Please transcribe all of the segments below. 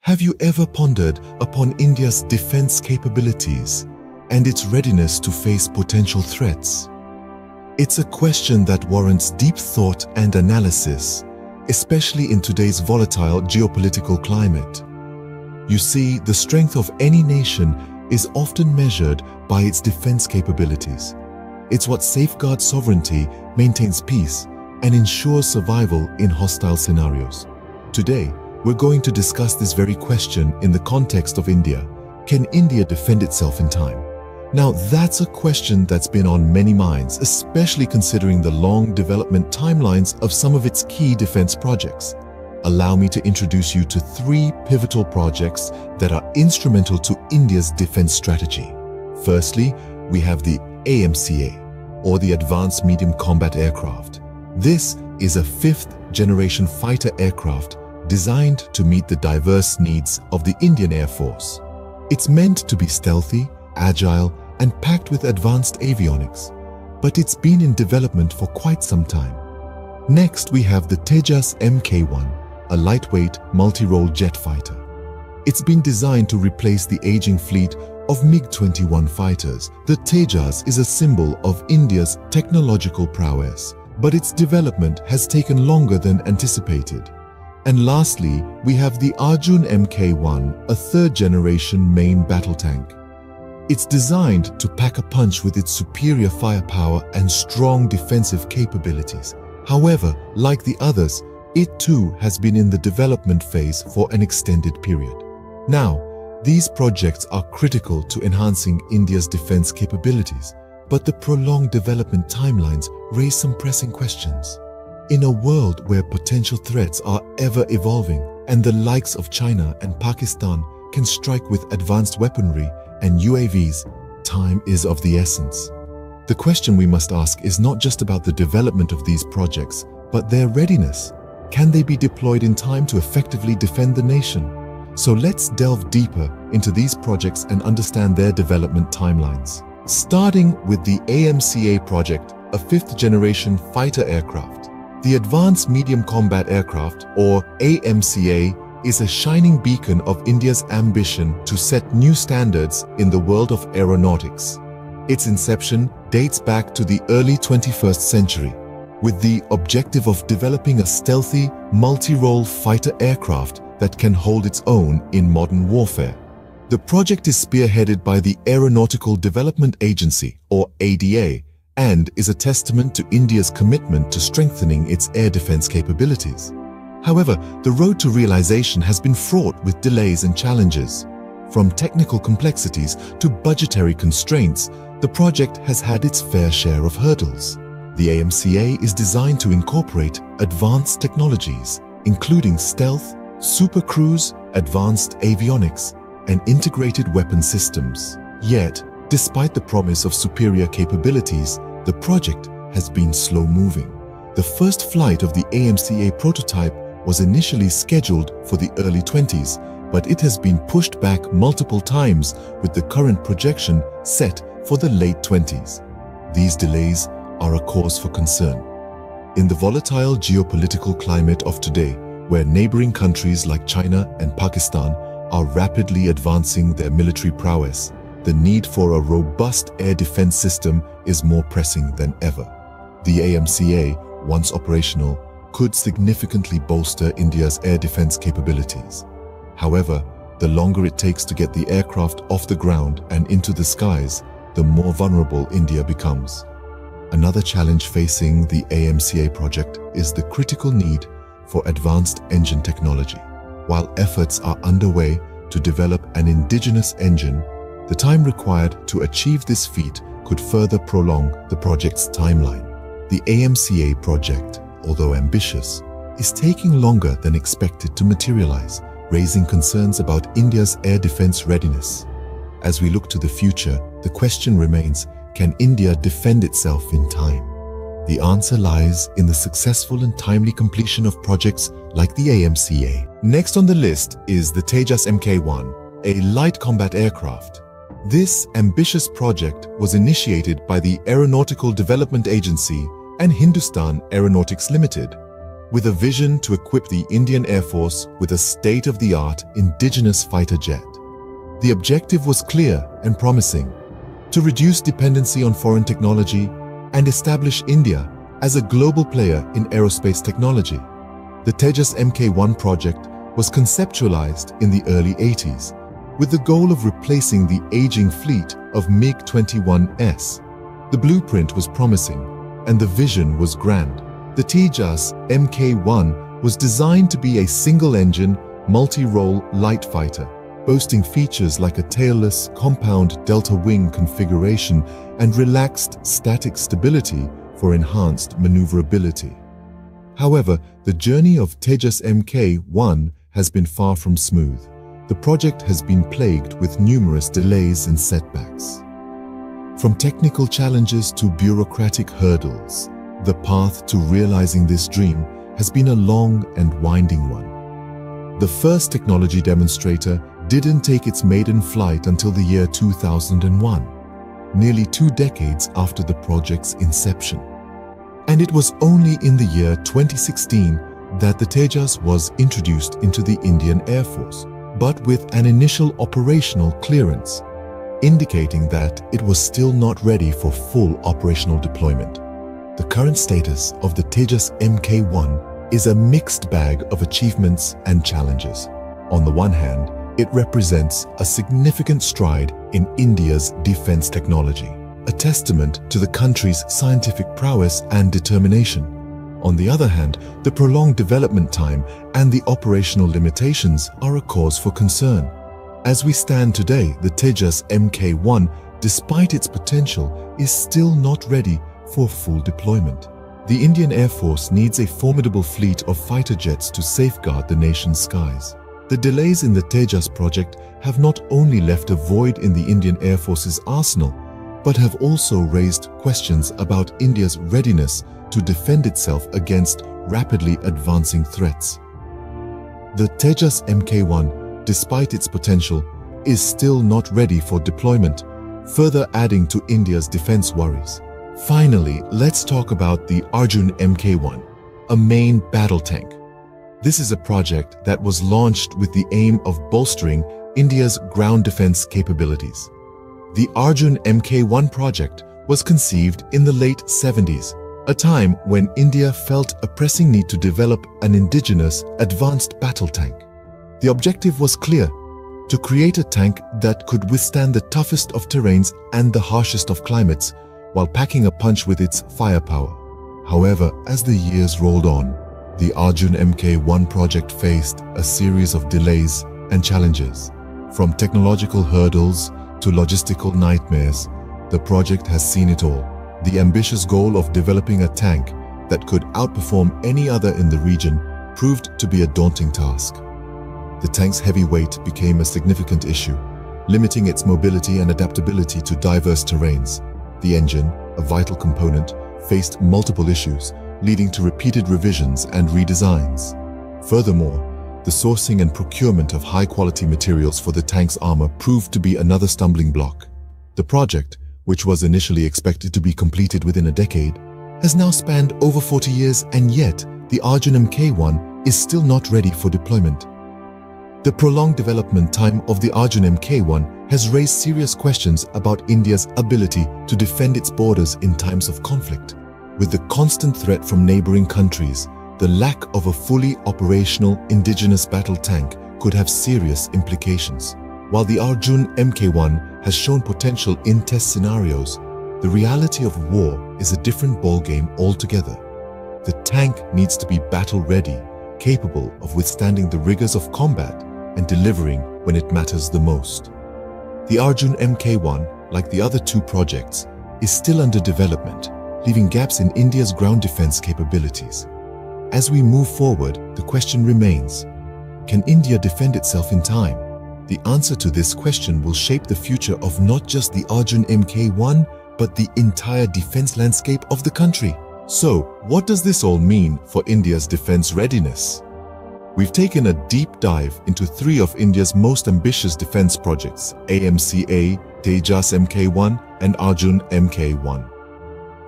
Have you ever pondered upon India's defense capabilities and its readiness to face potential threats? It's a question that warrants deep thought and analysis, especially in today's volatile geopolitical climate. You see, the strength of any nation is often measured by its defense capabilities. It's what safeguards sovereignty, maintains peace, and ensures survival in hostile scenarios. Today, we're going to discuss this very question in the context of India. Can India defend itself in time? Now, that's a question that's been on many minds, especially considering the long development timelines of some of its key defense projects. Allow me to introduce you to three pivotal projects that are instrumental to India's defense strategy. Firstly, we have the AMCA, or the Advanced Medium Combat Aircraft. This is a fifth-generation fighter aircraft designed to meet the diverse needs of the Indian Air Force. It's meant to be stealthy, agile, and packed with advanced avionics, but it's been in development for quite some time. Next, we have the Tejas MK1, a lightweight, multi-role jet fighter. It's been designed to replace the aging fleet of MiG-21 fighters. The Tejas is a symbol of India's technological prowess, but its development has taken longer than anticipated. And lastly, we have the Arjun MK1, a third-generation main battle tank. It's designed to pack a punch with its superior firepower and strong defensive capabilities. However, like the others, it too has been in the development phase for an extended period. Now, these projects are critical to enhancing India's defense capabilities, but the prolonged development timelines raise some pressing questions. In a world where potential threats are ever evolving and the likes of China and Pakistan can strike with advanced weaponry and UAVs, time is of the essence. The question we must ask is not just about the development of these projects, but their readiness. Can they be deployed in time to effectively defend the nation? So let's delve deeper into these projects and understand their development timelines. Starting with the AMCA project, a fifth-generation fighter aircraft. The Advanced Medium Combat Aircraft, or AMCA, is a shining beacon of India's ambition to set new standards in the world of aeronautics. Its inception dates back to the early 21st century, with the objective of developing a stealthy, multi-role fighter aircraft that can hold its own in modern warfare. The project is spearheaded by the Aeronautical Development Agency, or ADA, and is a testament to India's commitment to strengthening its air defense capabilities. However, the road to realization has been fraught with delays and challenges. From technical complexities to budgetary constraints, the project has had its fair share of hurdles. The AMCA is designed to incorporate advanced technologies, including stealth, supercruise, advanced avionics, and integrated weapon systems. Yet, despite the promise of superior capabilities, the project has been slow-moving. The first flight of the AMCA prototype was initially scheduled for the early 20s, but it has been pushed back multiple times, with the current projection set for the late 20s. These delays are a cause for concern. In the volatile geopolitical climate of today, where neighboring countries like China and Pakistan are rapidly advancing their military prowess, the need for a robust air defense system is more pressing than ever. The AMCA, once operational, could significantly bolster India's air defense capabilities. However, the longer it takes to get the aircraft off the ground and into the skies, the more vulnerable India becomes. Another challenge facing the AMCA project is the critical need for advanced engine technology. While efforts are underway to develop an indigenous engine, the time required to achieve this feat could further prolong the project's timeline. The AMCA project, although ambitious, is taking longer than expected to materialize, raising concerns about India's air defense readiness. As we look to the future, the question remains, can India defend itself in time? The answer lies in the successful and timely completion of projects like the AMCA. Next on the list is the Tejas MK1, a light combat aircraft. This ambitious project was initiated by the Aeronautical Development Agency and Hindustan Aeronautics Limited. with a vision to equip the Indian Air Force with a state-of-the-art indigenous fighter jet. The objective was clear and promising: to reduce dependency on foreign technology and establish India as a global player in aerospace technology. The Tejas MK1 project was conceptualized in the early 80s, with the goal of replacing the aging fleet of MiG-21s. The blueprint was promising, and the vision was grand. The Tejas MK1 was designed to be a single-engine, multi-role light fighter, boasting features like a tailless, compound delta-wing configuration and relaxed static stability for enhanced maneuverability. However, the journey of Tejas MK1 has been far from smooth. The project has been plagued with numerous delays and setbacks. From technical challenges to bureaucratic hurdles, the path to realizing this dream has been a long and winding one. The first technology demonstrator didn't take its maiden flight until the year 2001, nearly 2 decades after the project's inception. And it was only in the year 2016 that the Tejas was introduced into the Indian Air Force, but with an initial operational clearance, indicating that it was still not ready for full operational deployment. The current status of the Tejas MK1 is a mixed bag of achievements and challenges. On the one hand, it represents a significant stride in India's defense technology, a testament to the country's scientific prowess and determination. On the other hand, the prolonged development time and the operational limitations are a cause for concern. As we stand today, the Tejas MK1, despite its potential, is still not ready for full deployment. The Indian Air Force needs a formidable fleet of fighter jets to safeguard the nation's skies. The delays in the Tejas project have not only left a void in the Indian Air Force's arsenal, but have also raised questions about India's readiness to defend itself against rapidly advancing threats. The Tejas MK1, despite its potential, is still not ready for deployment, further adding to India's defense worries. Finally, let's talk about the Arjun MK1, a main battle tank. This is a project that was launched with the aim of bolstering India's ground defense capabilities. The Arjun MK1 project was conceived in the late 70s, a time when India felt a pressing need to develop an indigenous, advanced battle tank. The objective was clear: to create a tank that could withstand the toughest of terrains and the harshest of climates, while packing a punch with its firepower. However, as the years rolled on, the Arjun MK1 project faced a series of delays and challenges. From technological hurdles to logistical nightmares, the project has seen it all. The ambitious goal of developing a tank that could outperform any other in the region proved to be a daunting task. The tank's heavy weight became a significant issue, limiting its mobility and adaptability to diverse terrains. The engine, a vital component, faced multiple issues, leading to repeated revisions and redesigns. Furthermore, the sourcing and procurement of high-quality materials for the tank's armor proved to be another stumbling block. The project, which was initially expected to be completed within a decade, has now spanned over 40 years, and yet the Arjun MK1 is still not ready for deployment. The prolonged development time of the Arjun MK1 has raised serious questions about India's ability to defend its borders in times of conflict. With the constant threat from neighboring countries, the lack of a fully operational indigenous battle tank could have serious implications. While the Arjun MK1 has shown potential in test scenarios, the reality of war is a different ballgame altogether. The tank needs to be battle-ready, capable of withstanding the rigors of combat and delivering when it matters the most. The Arjun MK1, like the other 2 projects, is still under development, leaving gaps in India's ground defense capabilities. As we move forward, the question remains: can India defend itself in time? The answer to this question will shape the future of not just the Arjun MK1, but the entire defense landscape of the country. So, what does this all mean for India's defense readiness? We've taken a deep dive into 3 of India's most ambitious defense projects: AMCA, Tejas MK1, and Arjun MK1.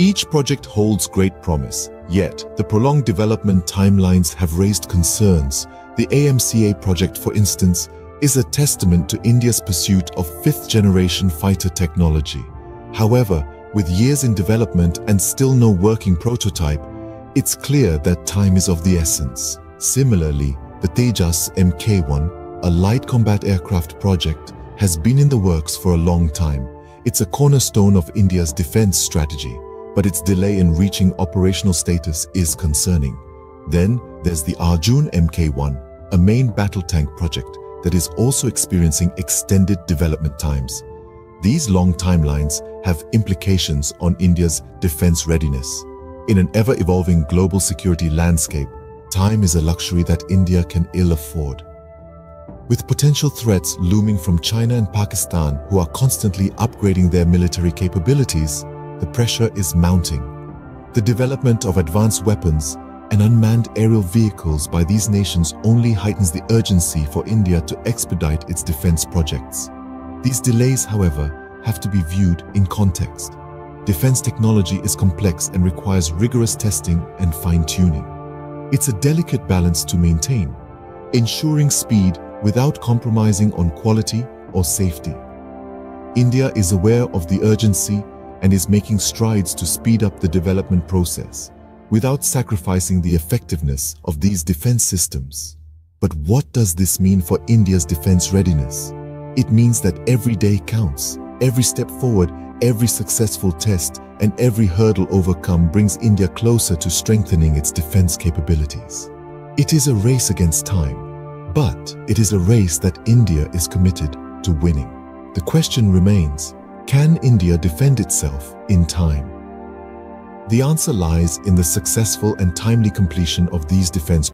Each project holds great promise, yet the prolonged development timelines have raised concerns. The AMCA project, for instance, is a testament to India's pursuit of fifth-generation fighter technology. However, with years in development and still no working prototype, it's clear that time is of the essence. Similarly, the Tejas MK1, a light combat aircraft project, has been in the works for a long time. It's a cornerstone of India's defense strategy, but its delay in reaching operational status is concerning. Then there's the Arjun MK1, a main battle tank project that is also experiencing extended development times. These long timelines have implications on India's defense readiness. In an ever-evolving global security landscape, time is a luxury that India can ill afford. With potential threats looming from China and Pakistan, who are constantly upgrading their military capabilities, the pressure is mounting. The development of advanced weapons and unmanned aerial vehicles by these nations only heightens the urgency for India to expedite its defense projects. These delays, however, have to be viewed in context. Defense technology is complex and requires rigorous testing and fine-tuning. It's a delicate balance to maintain, ensuring speed without compromising on quality or safety. India is aware of the urgency and is making strides to speed up the development process, without sacrificing the effectiveness of these defense systems. But what does this mean for India's defense readiness? It means that every day counts. Every step forward, every successful test, and every hurdle overcome brings India closer to strengthening its defense capabilities. It is a race against time, but it is a race that India is committed to winning. The question remains, can India defend itself in time? The answer lies in the successful and timely completion of these defense